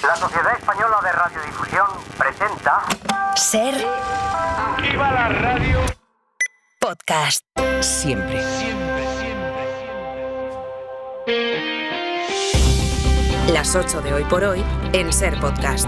La Sociedad Española de Radiodifusión presenta... Ser... ¡Viva la radio! Podcast. Siempre. Las 8 de hoy por hoy en Ser Podcast.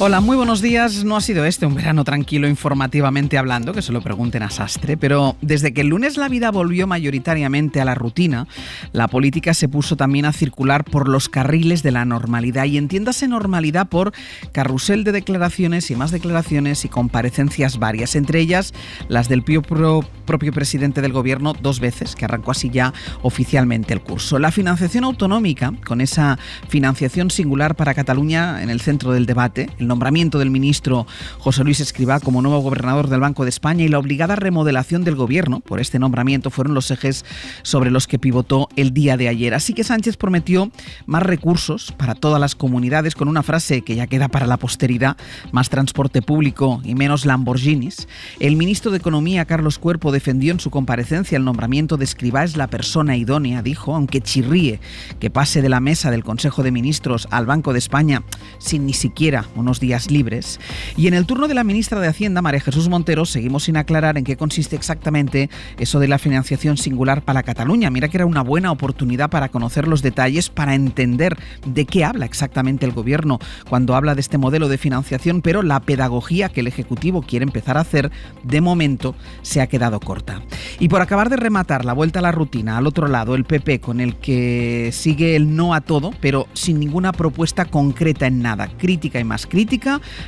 Hola, muy buenos días. No ha sido un verano tranquilo informativamente hablando, que se lo pregunten a Sastre, pero desde que el lunes la vida volvió mayoritariamente a la rutina, la política se puso también a circular por los carriles de la normalidad, y entiéndase normalidad por carrusel de declaraciones y más declaraciones y comparecencias varias, entre ellas las del propio presidente del gobierno 2 veces, que arrancó así ya oficialmente el curso. La financiación autonómica, con esa financiación singular para Cataluña en el centro del debate, el nombramiento del ministro José Luis Escrivá como nuevo gobernador del Banco de España y la obligada remodelación del gobierno por este nombramiento fueron los ejes sobre los que pivotó el día de ayer. Así que Sánchez prometió más recursos para todas las comunidades con una frase que ya queda para la posteridad: más transporte público y menos Lamborghinis. El ministro de Economía, Carlos Cuerpo, defendió en su comparecencia el nombramiento de Escrivá es la persona idónea, dijo, aunque chirríe que pase de la mesa del Consejo de Ministros al Banco de España sin ni siquiera unos días libres. Y en el turno de la ministra de Hacienda, María Jesús Montero, seguimos sin aclarar en qué consiste exactamente eso de la financiación singular para Cataluña. Mira que era una buena oportunidad para conocer los detalles, para entender de qué habla exactamente el gobierno cuando habla de este modelo de financiación, pero la pedagogía que el Ejecutivo quiere empezar a hacer, de momento, se ha quedado corta. Y por acabar de rematar la vuelta a la rutina, al otro lado, el PP, con el que sigue el no a todo, pero sin ninguna propuesta concreta en nada. Crítica y más crítica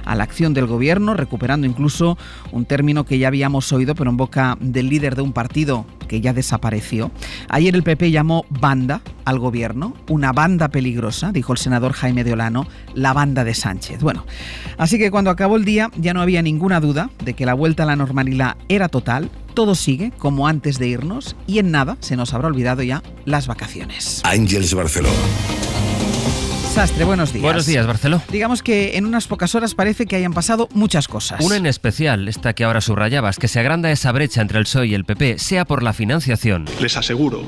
a la acción del gobierno, recuperando incluso un término que ya habíamos oído, pero en boca del líder de un partido que ya desapareció. Ayer el PP llamó banda al gobierno, una banda peligrosa, dijo el senador Jaime de Olano, la banda de Sánchez. Bueno, así que cuando acabó el día ya no había ninguna duda de que la vuelta a la normalidad era total. Todo sigue como antes de irnos y en nada se nos habrá olvidado ya las vacaciones. Ángeles Barceló. Sastre, buenos días. Buenos días, Barceló. Digamos que en unas pocas horas parece que hayan pasado muchas cosas. Una en especial, esta que ahora subrayabas, que se agranda esa brecha entre el PSOE y el PP, sea por la financiación. Les aseguro,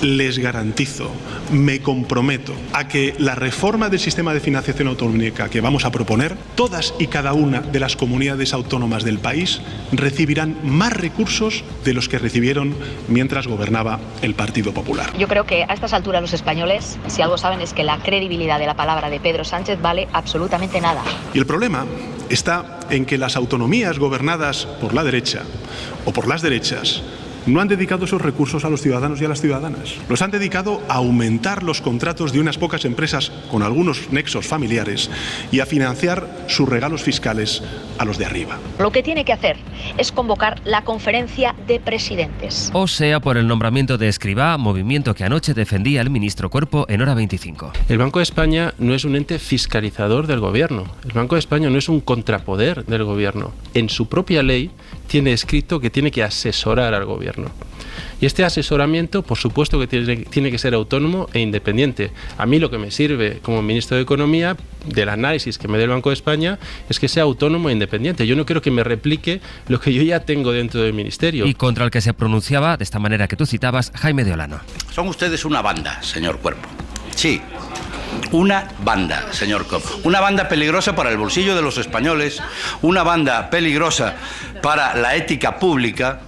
les garantizo, me comprometo a que la reforma del sistema de financiación autonómica que vamos a proponer, todas y cada una de las comunidades autónomas del país recibirán más recursos de los que recibieron mientras gobernaba el Partido Popular. Yo creo que a estas alturas los españoles, si algo saben, es que la credibilidad de la palabra de Pedro Sánchez vale absolutamente nada. Y el problema está en que las autonomías gobernadas por la derecha o por las derechas no han dedicado esos recursos a los ciudadanos y a las ciudadanas. Los han dedicado a aumentar los contratos de unas pocas empresas con algunos nexos familiares y a financiar sus regalos fiscales a los de arriba. Lo que tiene que hacer es convocar la conferencia de presidentes. O sea, por el nombramiento de Escrivá, movimiento que anoche defendía el ministro Cuerpo en Hora 25. El Banco de España no es un ente fiscalizador del gobierno. El Banco de España no es un contrapoder del gobierno. En su propia ley tiene escrito que tiene que asesorar al gobierno. Y este asesoramiento, por supuesto que tiene que ser autónomo e independiente. A mí lo que me sirve como ministro de Economía, del análisis que me dé el Banco de España, es que sea autónomo e independiente. Yo no quiero que me replique lo que yo ya tengo dentro del ministerio. Y contra el que se pronunciaba, de esta manera que tú citabas, Jaime de Olano. Son ustedes una banda, señor Cuerpo. Sí. Una banda, señor Cuerpo. Una banda peligrosa para el bolsillo de los españoles, una banda peligrosa para la ética pública,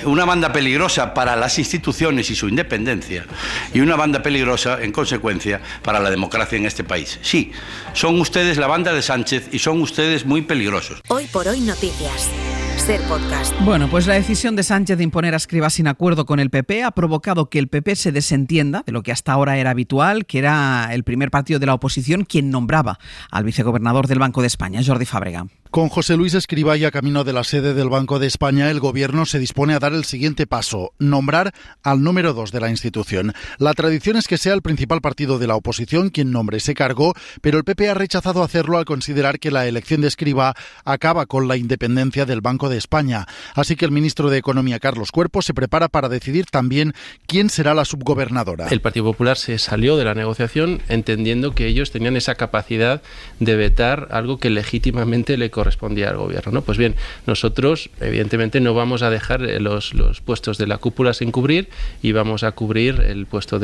una banda peligrosa para las instituciones y su independencia, y una banda peligrosa, en consecuencia, para la democracia en este país. Sí, son ustedes la banda de Sánchez y son ustedes muy peligrosos. Hoy por hoy noticias. Ser Podcast. Bueno, pues la decisión de Sánchez de imponer a Escrivá sin acuerdo con el PP ha provocado que el PP se desentienda de lo que hasta ahora era habitual, que era el primer partido de la oposición quien nombraba al vicegobernador del Banco de España, Jordi Fàbrega. Con José Luis Escrivá ya camino de la sede del Banco de España, el Gobierno se dispone a dar el siguiente paso: nombrar al número 2 de la institución. La tradición es que sea el principal partido de la oposición quien nombre ese cargo, pero el PP ha rechazado hacerlo al considerar que la elección de Escrivá acaba con la independencia del Banco de España. Así que el ministro de Economía, Carlos Cuerpo, se prepara para decidir también quién será la subgobernadora. El Partido Popular se salió de la negociación entendiendo que ellos tenían esa capacidad de vetar algo que legítimamente le corresponde correspondía al gobierno, ¿no? Pues bien, nosotros evidentemente no vamos a dejar los puestos de la cúpula sin cubrir y vamos a cubrir el puesto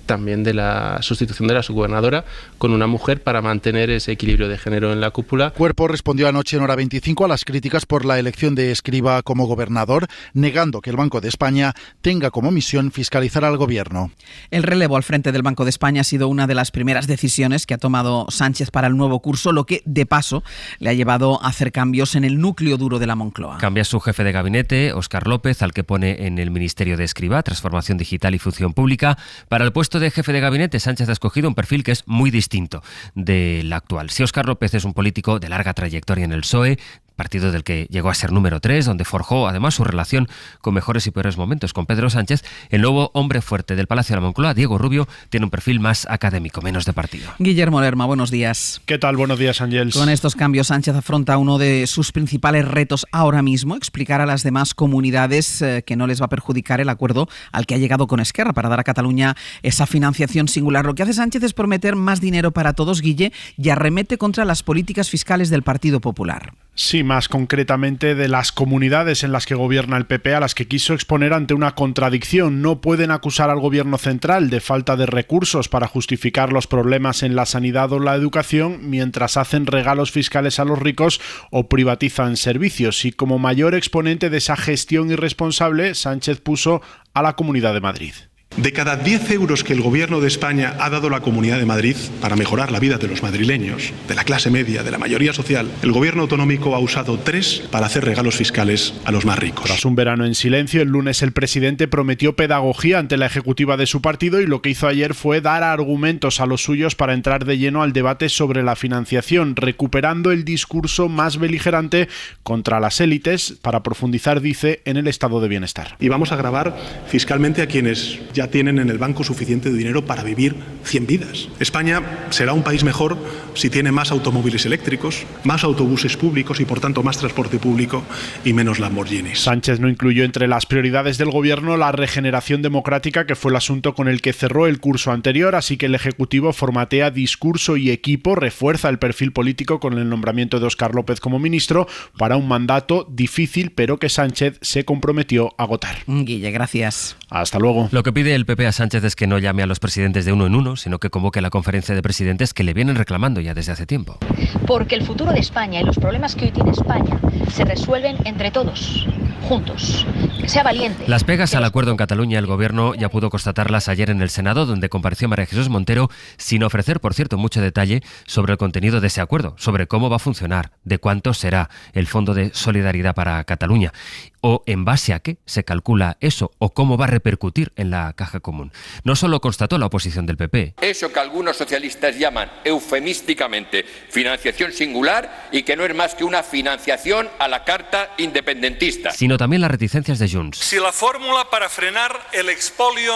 también de la sustitución de la subgobernadora con una mujer para mantener ese equilibrio de género en la cúpula. Cuerpo respondió anoche en Hora 25 a las críticas por la elección de Escrivá como gobernador, negando que el Banco de España tenga como misión fiscalizar al gobierno. El relevo al frente del Banco de España ha sido una de las primeras decisiones que ha tomado Sánchez para el nuevo curso, lo que, de paso, le ha llevado a hacer cambios en el núcleo duro de la Moncloa. Cambia su jefe de gabinete, Óscar López, al que pone en el Ministerio de Escrivá, Transformación Digital y Función Pública. Para el puesto de jefe de gabinete, Sánchez ha escogido un perfil que es muy distinto del actual. Si Óscar López es un político de larga trayectoria en el PSOE, partido del que llegó a ser número 3, donde forjó además su relación con mejores y peores momentos con Pedro Sánchez, el nuevo hombre fuerte del Palacio de la Moncloa, Diego Rubio, tiene un perfil más académico, menos de partido. Guillermo Lerma, buenos días. ¿Qué tal? Buenos días, Ángels. Con estos cambios, Sánchez afronta uno de sus principales retos ahora mismo, explicar a las demás comunidades que no les va a perjudicar el acuerdo al que ha llegado con Esquerra para dar a Cataluña esa financiación singular. Lo que hace Sánchez es prometer más dinero para todos, Guille, y arremete contra las políticas fiscales del Partido Popular. Sí, más concretamente de las comunidades en las que gobierna el PP, a las que quiso exponer ante una contradicción. No pueden acusar al gobierno central de falta de recursos para justificar los problemas en la sanidad o la educación, mientras hacen regalos fiscales a los ricos o privatizan servicios. Y como mayor exponente de esa gestión irresponsable, Sánchez puso a la Comunidad de Madrid. De cada 10 euros que el Gobierno de España ha dado a la Comunidad de Madrid para mejorar la vida de los madrileños, de la clase media, de la mayoría social, el Gobierno autonómico ha usado 3 para hacer regalos fiscales a los más ricos. Tras un verano en silencio, el lunes el presidente prometió pedagogía ante la ejecutiva de su partido y lo que hizo ayer fue dar argumentos a los suyos para entrar de lleno al debate sobre la financiación, recuperando el discurso más beligerante contra las élites para profundizar, dice, en el estado de bienestar. Y vamos a gravar fiscalmente a quienes ya tienen en el banco suficiente dinero para vivir 100 vidas. España será un país mejor si tiene más automóviles eléctricos, más autobuses públicos y por tanto más transporte público y menos Lamborghinis. Sánchez no incluyó entre las prioridades del gobierno la regeneración democrática, que fue el asunto con el que cerró el curso anterior, así que el Ejecutivo formatea discurso y equipo, refuerza el perfil político con el nombramiento de Óscar López como ministro para un mandato difícil, pero que Sánchez se comprometió a agotar. Guille, gracias. Hasta luego. Lo que pide el PP a Sánchez es que no llame a los presidentes de uno en uno, sino que convoque la conferencia de presidentes que le vienen reclamando ya desde hace tiempo. Porque el futuro de España y los problemas que hoy tiene España se resuelven entre todos, juntos. Que sea valiente. Las pegas al acuerdo en Cataluña, el gobierno ya pudo constatarlas ayer en el Senado, donde compareció María Jesús Montero, sin ofrecer, por cierto, mucho detalle sobre el contenido de ese acuerdo, sobre cómo va a funcionar, de cuánto será el Fondo de Solidaridad para Cataluña, o en base a qué se calcula eso, o cómo va a repercutir en la caja común. No solo constató la oposición del PP. Eso que algunos socialistas llaman eufemísticamente financiación singular y que no es más que una financiación a la carta independentista. Sino también las reticencias de Junts. Si la fórmula para frenar el expolio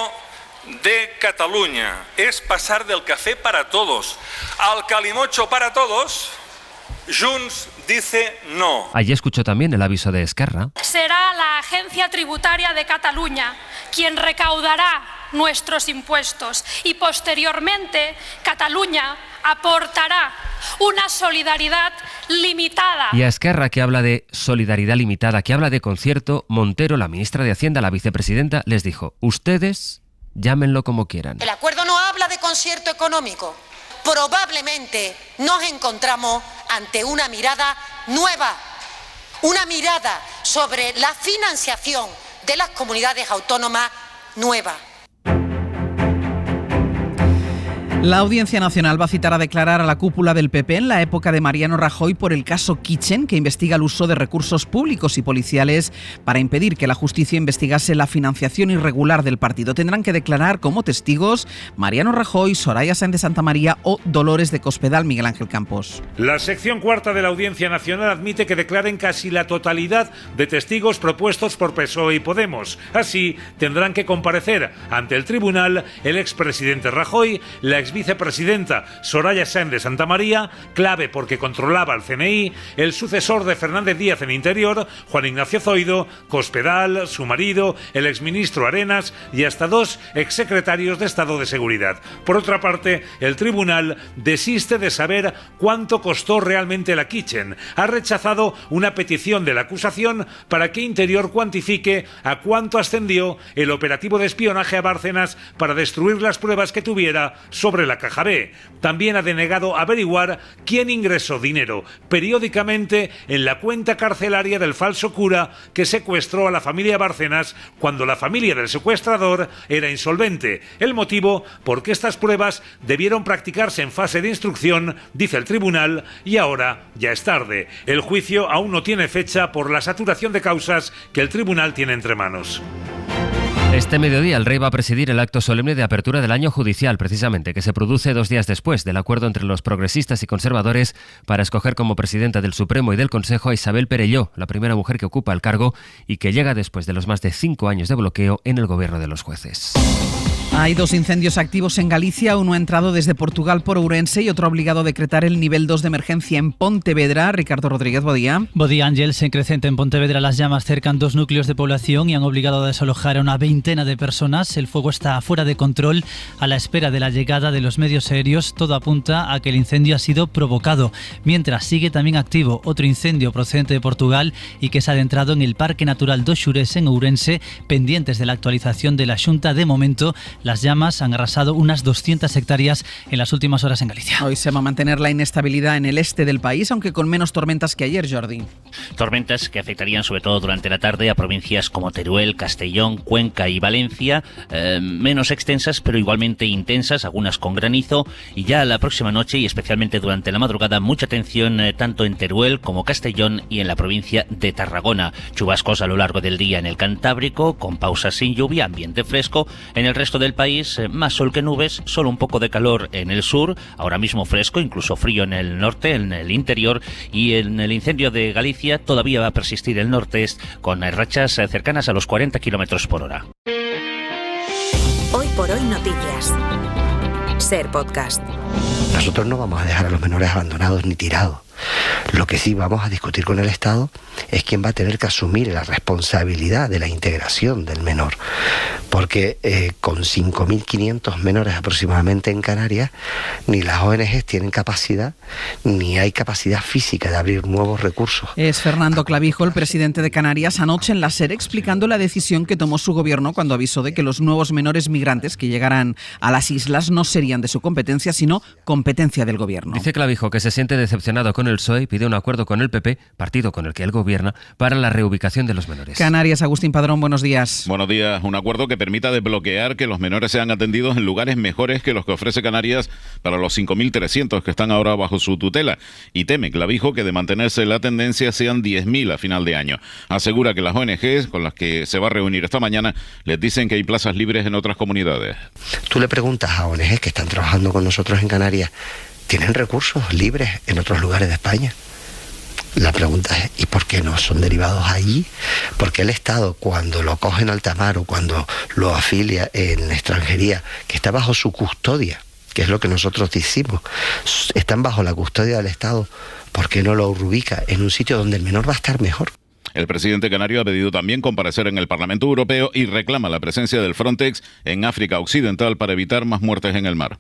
de Cataluña es pasar del café para todos al calimocho para todos, Junts dice no. Allí escuchó también el aviso de Esquerra. Será la Agencia Tributaria de Cataluña quien recaudará nuestros impuestos y posteriormente Cataluña aportará una solidaridad limitada. Y a Esquerra, que habla de solidaridad limitada, que habla de concierto, Montero, la ministra de Hacienda, la vicepresidenta, les dijo: ustedes llámenlo como quieran. El acuerdo no habla de concierto económico. Probablemente nos encontramos ante una mirada nueva, una mirada sobre la financiación de las comunidades autónomas nueva. La Audiencia Nacional va a citar a declarar a la cúpula del PP en la época de Mariano Rajoy por el caso Kitchen, que investiga el uso de recursos públicos y policiales para impedir que la justicia investigase la financiación irregular del partido. Tendrán que declarar como testigos Mariano Rajoy, Soraya Sáenz de Santamaría o Dolores de Cospedal. Miguel Ángel Campos. La sección cuarta de la Audiencia Nacional admite que declaren casi la totalidad de testigos propuestos por PSOE y Podemos. Así, tendrán que comparecer ante el tribunal el expresidente Rajoy, la exvicepresidenta Soraya Sáenz de Santamaría, clave porque controlaba el CNI, el sucesor de Fernández Díaz en Interior, Juan Ignacio Zoido, Cospedal, su marido, el exministro Arenas y hasta 2 exsecretarios de Estado de Seguridad. Por otra parte, el tribunal desiste de saber cuánto costó realmente la Kitchen. Ha rechazado una petición de la acusación para que Interior cuantifique a cuánto ascendió el operativo de espionaje a Bárcenas para destruir las pruebas que tuviera sobre la Caja B. También ha denegado averiguar quién ingresó dinero periódicamente en la cuenta carcelaria del falso cura que secuestró a la familia Bárcenas cuando la familia del secuestrador era insolvente. El motivo, porque estas pruebas debieron practicarse en fase de instrucción, dice el tribunal, y ahora ya es tarde. El juicio aún no tiene fecha por la saturación de causas que el tribunal tiene entre manos. Este mediodía el rey va a presidir el acto solemne de apertura del año judicial, precisamente, que se produce 2 días después del acuerdo entre los progresistas y conservadores para escoger como presidenta del Supremo y del Consejo a Isabel Perelló, la primera mujer que ocupa el cargo y que llega después de los más de 5 años de bloqueo en el gobierno de los jueces. Hay 2 incendios activos en Galicia, uno ha entrado desde Portugal por Ourense y otro ha obligado a decretar el nivel 2 de emergencia en Pontevedra. Ricardo Rodríguez, bo día. Bo día, Ángels. En Crecente, en Pontevedra, las llamas cercan 2 núcleos de población y han obligado a desalojar a una veintena de personas. El fuego está fuera de control a la espera de la llegada de los medios aéreos. Todo apunta a que el incendio ha sido provocado. Mientras sigue también activo otro incendio procedente de Portugal y que se ha adentrado en el Parque Natural do Xurés en Ourense, pendientes de la actualización de la Xunta. De momento, las llamas han arrasado unas 200 hectáreas en las últimas horas en Galicia. Hoy se va a mantener la inestabilidad en el este del país, aunque con menos tormentas que ayer, Jordi. Tormentas que afectarían sobre todo durante la tarde a provincias como Teruel, Castellón, Cuenca y Valencia, menos extensas pero igualmente intensas, algunas con granizo, y ya la próxima noche y especialmente durante la madrugada mucha atención tanto en Teruel como Castellón y en la provincia de Tarragona. Chubascos a lo largo del día en el Cantábrico, con pausas sin lluvia, ambiente fresco. En el resto del país, más sol que nubes, solo un poco de calor en el sur, ahora mismo fresco, incluso frío en el norte, en el interior, y en el incendio de Galicia todavía va a persistir el norte-est con rachas cercanas a los 40 kilómetros por hora. Hoy por hoy noticias. Ser podcast. Nosotros no vamos a dejar a los menores abandonados ni tirados. Lo que sí vamos a discutir con el Estado es quién va a tener que asumir la responsabilidad de la integración del menor, porque con 5.500 menores aproximadamente en Canarias, ni las ONGs tienen capacidad, ni hay capacidad física de abrir nuevos recursos. Es Fernando Clavijo, el presidente de Canarias, anoche en la SER explicando la decisión que tomó su gobierno cuando avisó de que los nuevos menores migrantes que llegarán a las islas no serían de su competencia, sino competencia del gobierno. Dice Clavijo que se siente decepcionado con el PSOE y pide un acuerdo con el PP, partido con el que él gobierna, para la reubicación de los menores. Canarias, Agustín Padrón, buenos días. Buenos días. Un acuerdo que permita desbloquear que los menores sean atendidos en lugares mejores que los que ofrece Canarias para los 5.300 que están ahora bajo su tutela. Y teme Clavijo que de mantenerse la tendencia sean 10.000 a final de año. Asegura que las ONGs con las que se va a reunir esta mañana les dicen que hay plazas libres en otras comunidades. Tú le preguntas a ONGs que están trabajando con nosotros en Canarias, ¿tienen recursos libres en otros lugares de España? La pregunta es, ¿y por qué no son derivados allí? Porque el Estado, cuando lo coge en alta mar o cuando lo afilia en extranjería, que está bajo su custodia, que es lo que nosotros decimos, están bajo la custodia del Estado, ¿por qué no lo ubica en un sitio donde el menor va a estar mejor? El presidente canario ha pedido también comparecer en el Parlamento Europeo y reclama la presencia del Frontex en África Occidental para evitar más muertes en el mar.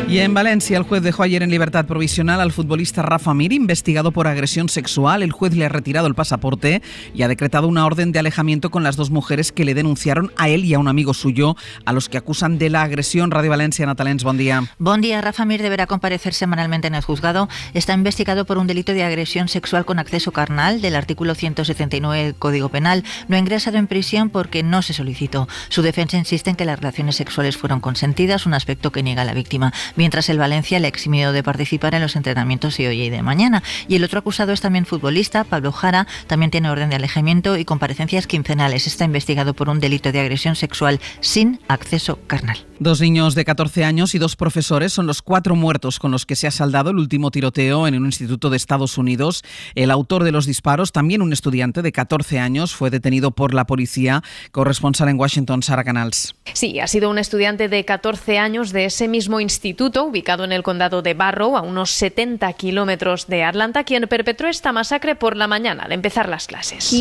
Y en Valencia, el juez dejó ayer en libertad provisional al futbolista Rafa Mir, investigado por agresión sexual. El juez le ha retirado el pasaporte y ha decretado una orden de alejamiento con las 2 mujeres que le denunciaron a él y a un amigo suyo, a los que acusan de la agresión. Radio Valencia, Natalens, buen día. Buen día. Rafa Mir deberá comparecer semanalmente en el juzgado. Está investigado por un delito de agresión sexual con acceso carnal del artículo 179 del Código Penal. No ha ingresado en prisión porque no se solicitó. Su defensa insiste en que las relaciones sexuales fueron consentidas, un aspecto que niega la víctima. mientras el Valencia le ha eximido de participar en los entrenamientos de hoy y de mañana. Y el otro acusado es también futbolista, Pablo Jara, también tiene orden de alejamiento y comparecencias quincenales. Está investigado por un delito de agresión sexual sin acceso carnal. 2 niños de 14 años y 2 profesores son los 4 muertos con los que se ha saldado el último tiroteo en un instituto de Estados Unidos. El autor de los disparos, también un estudiante de 14 años, fue detenido por la policía. Corresponsal en Washington, Sara Canals. Sí, ha sido un estudiante de 14 años de ese mismo instituto, ubicado en el condado de Barrow, a unos 70 kilómetros de Atlanta, quien perpetró esta masacre por la mañana, al empezar las clases.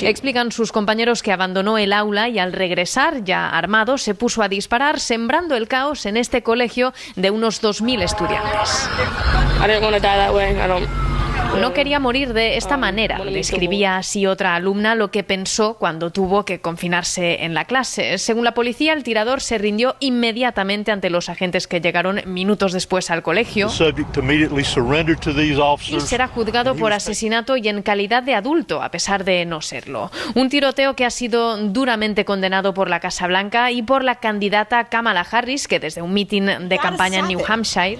Explican sus compañeros que abandonó el aula y al regresar, ya armado, se puso a disparar, sembrando el caos en este colegio de unos 2.000 estudiantes. No quería morir de esta manera, describía así otra alumna lo que pensó cuando tuvo que confinarse en la clase. Según la policía, el tirador se rindió inmediatamente ante los agentes que llegaron minutos después al colegio y será juzgado por asesinato y en calidad de adulto, a pesar de no serlo. Un tiroteo que ha sido duramente condenado por la Casa Blanca y por la candidata Kamala Harris, que desde un mitin de campaña en New Hampshire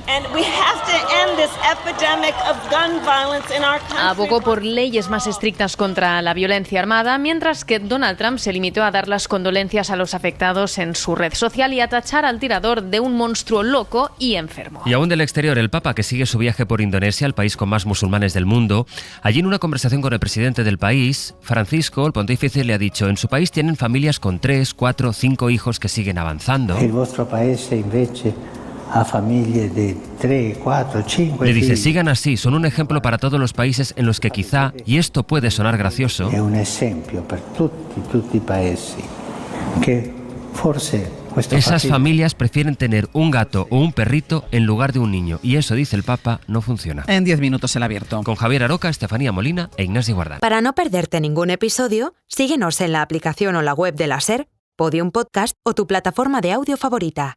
abogó por leyes más estrictas contra la violencia armada, mientras que Donald Trump se limitó a dar las condolencias a los afectados en su red social y a tachar al tirador de un monstruo loco y enfermo. Y aún del exterior, el Papa, que sigue su viaje por Indonesia, el país con más musulmanes del mundo, allí en una conversación con el presidente del país, Francisco, el pontífice, le ha dicho: en su país tienen familias con 3, 4, 5 hijos que siguen avanzando. El vostro país invece a familias de 3, 4, 5. Le dice: sigan así, son un ejemplo para todos los países en los que quizá, y esto puede sonar gracioso, es un ejemplo para todos los países que forse esas familias prefieren tener un gato o un perrito en lugar de un niño, y eso, dice el Papa, no funciona. En 10 minutos el abierto. Con Javier Aroca, Estefanía Molina e Ignasi Guardán. Para no perderte ningún episodio, síguenos en la aplicación o la web de la SER, Podium Podcast o tu plataforma de audio favorita.